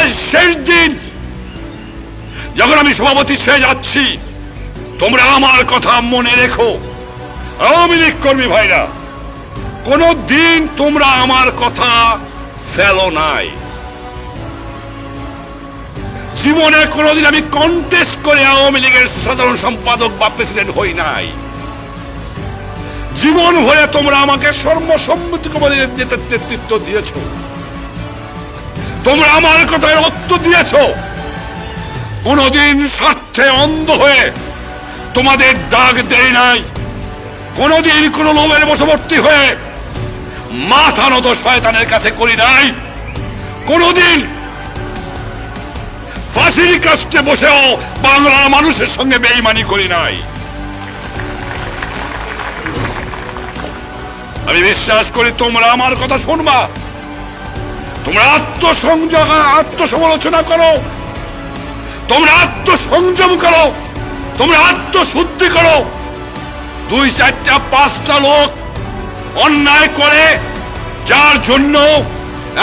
আজ শেষ দিন, যখন আমি সভাপতি হয়ে যাচ্ছি, তোমরা আমার কথা মনে রেখো। আওয়ামী লীগ কর্মী ভাইরা, কোন দিন তোমরা আমার কথা ফেলো নাই। জীবনে কোনদিন আমি কন্টেস্ট করে আওয়ামী লীগের সাধারণ সম্পাদক বা প্রেসিডেন্ট হই নাই। জীবন ভরে তোমরা আমাকে সর্বসম্মতিক্রমে নেতৃত্ব দিয়েছ, তোমরা আমার কথায় রক্ত দিয়েছ। কোনদিন স্বার্থে অন্ধ হয়ে তোমাদের দাগ দেয় নাই, কোনদিন কোন লোভের বশবর্তী হয়ে মাথা নত শয়তানের কাছে করি নাই, কোনদিন ফাঁসির কাস্টে বসেও বাংলার মানুষের সঙ্গে বেঈমানি করি নাই। আমি বিশ্বাস করি তোমরা আমার কথা শুনবা, তোমরা আত্মসমালোচনা করো, তোমরা আত্মসংযম করো, তোমরা আত্মশুদ্ধি করো। 2, 4, 5টা লোক অন্যায় করে, যার জন্য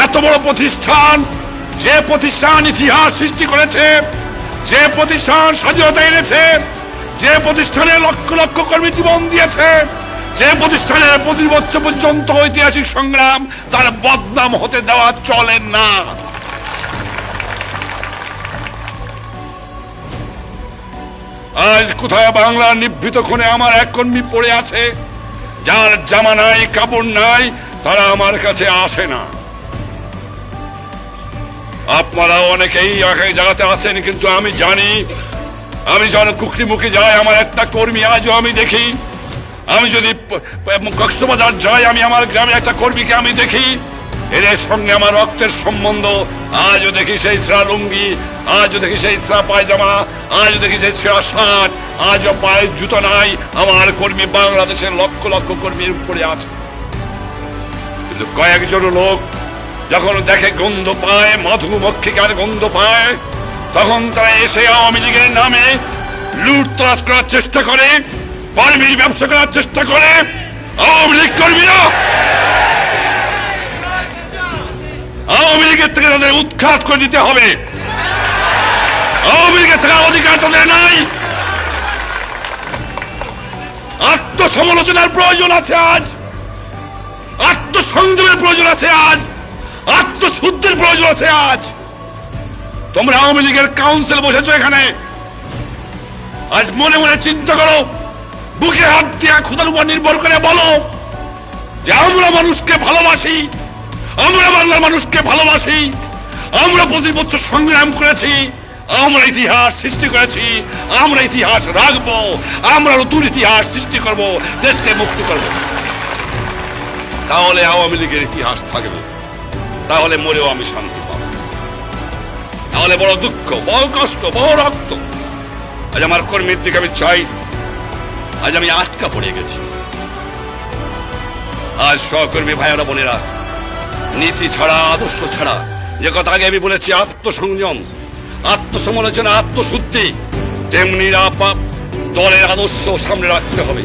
এত বড় প্রতিষ্ঠান, যে প্রতিষ্ঠান ইতিহাস সৃষ্টি করেছে, যে প্রতিষ্ঠান স্বাধীনতা এনেছে, যে প্রতিষ্ঠানে লক্ষ লক্ষ কর্মী জীবন দিয়েছে, যে প্রতিষ্ঠানের 25 বছর পর্যন্ত ঐতিহাসিক সংগ্রাম, তার বদনাম হতে দেওয়া চলে না। আজ কোথায় বাংলার নিভৃত কোণে আমার এক কর্মী পড়ে আছে, যার জামা নাই, কাপড় নাই, তারা আমার কাছে আসে না। আপনারা অনেকেই এক জায়গাতে আছেন, কিন্তু আমি জানি, আমি যখন কুকরি মুখে যাই, আমার একটা কর্মী আজও আমি দেখি। আমি যদি কক্সবাজার যাই, আমি আমার গ্রামে একটা কর্মীকে আমি দেখি, এদের সঙ্গে আমার রক্তের সম্বন্ধ। আজও দেখি সেই ছেঁড়া লুঙ্গি, আজও দেখি সেই ছেঁড়া পায়জামা, আজও দেখি সেই ছেঁড়া শার্ট, আজও পায়ে জুতো নাই। আমার কর্মী বাংলাদেশের লক্ষ লক্ষ কর্মীর উপরে আছে, কিন্তু কয়েকজন লোক যখন দেখে, গন্ধ পায়, মধুমক্ষিকার গন্ধ পায়, তখন তারা এসে আওয়ামী লীগের নামে লুটতরাজ করার চেষ্টা করে, কর্মীর ব্যবসা করার চেষ্টা করে। আওয়ামী লীগ কর্মীরা আওয়ামী লীগের থেকে তাদের উৎখাত করে দিতে হবে। আওয়ামী লীগের থেকে অধিকার তাদের নাই। আত্মসমালোচনার প্রয়োজন আছে আজ, আত্মসংযমের প্রয়োজন আছে আজ, আত্মশুদ্ধির প্রয়োজন আছে আজ। তোমরা আওয়ামী লীগের কাউন্সিল বসেছো এখানে, আজ মনে মনে চিন্তা করো, বুকে হাত দিয়ে খোদার উপর নির্ভর করে বলো যে আমরা মানুষকে ভালোবাসি, আমরা বাংলার মানুষকে ভালোবাসি, আমরা 25 বছর সংগ্রাম করেছি, আমরা ইতিহাস সৃষ্টি করেছি, আমরা ইতিহাস রাখবো, আমরা নতুন ইতিহাস সৃষ্টি করব, দেশকে মুক্তি করব। তাহলে আওয়ামী লীগের ইতিহাস থাকবে, তাহলে মরেও আমি শান্তি পাব। তাহলে বড় দুঃখ, বড় কষ্ট, বড় রক্ত। আজ আমার কর্মীর দিকে আমি চাই, আজ আমি আটকা পড়ে গেছি। আজ সহকর্মী ভাইয়েরা বোনেরা, নীতি ছাড়া, আদর্শ ছাড়া, যে কথা আগে আমি বলেছি, আত্মসংযম, আত্মসমালোচনা, আত্মশুদ্ধি, তেমনি দলের আদর্শ সামনে রাখতে হবে।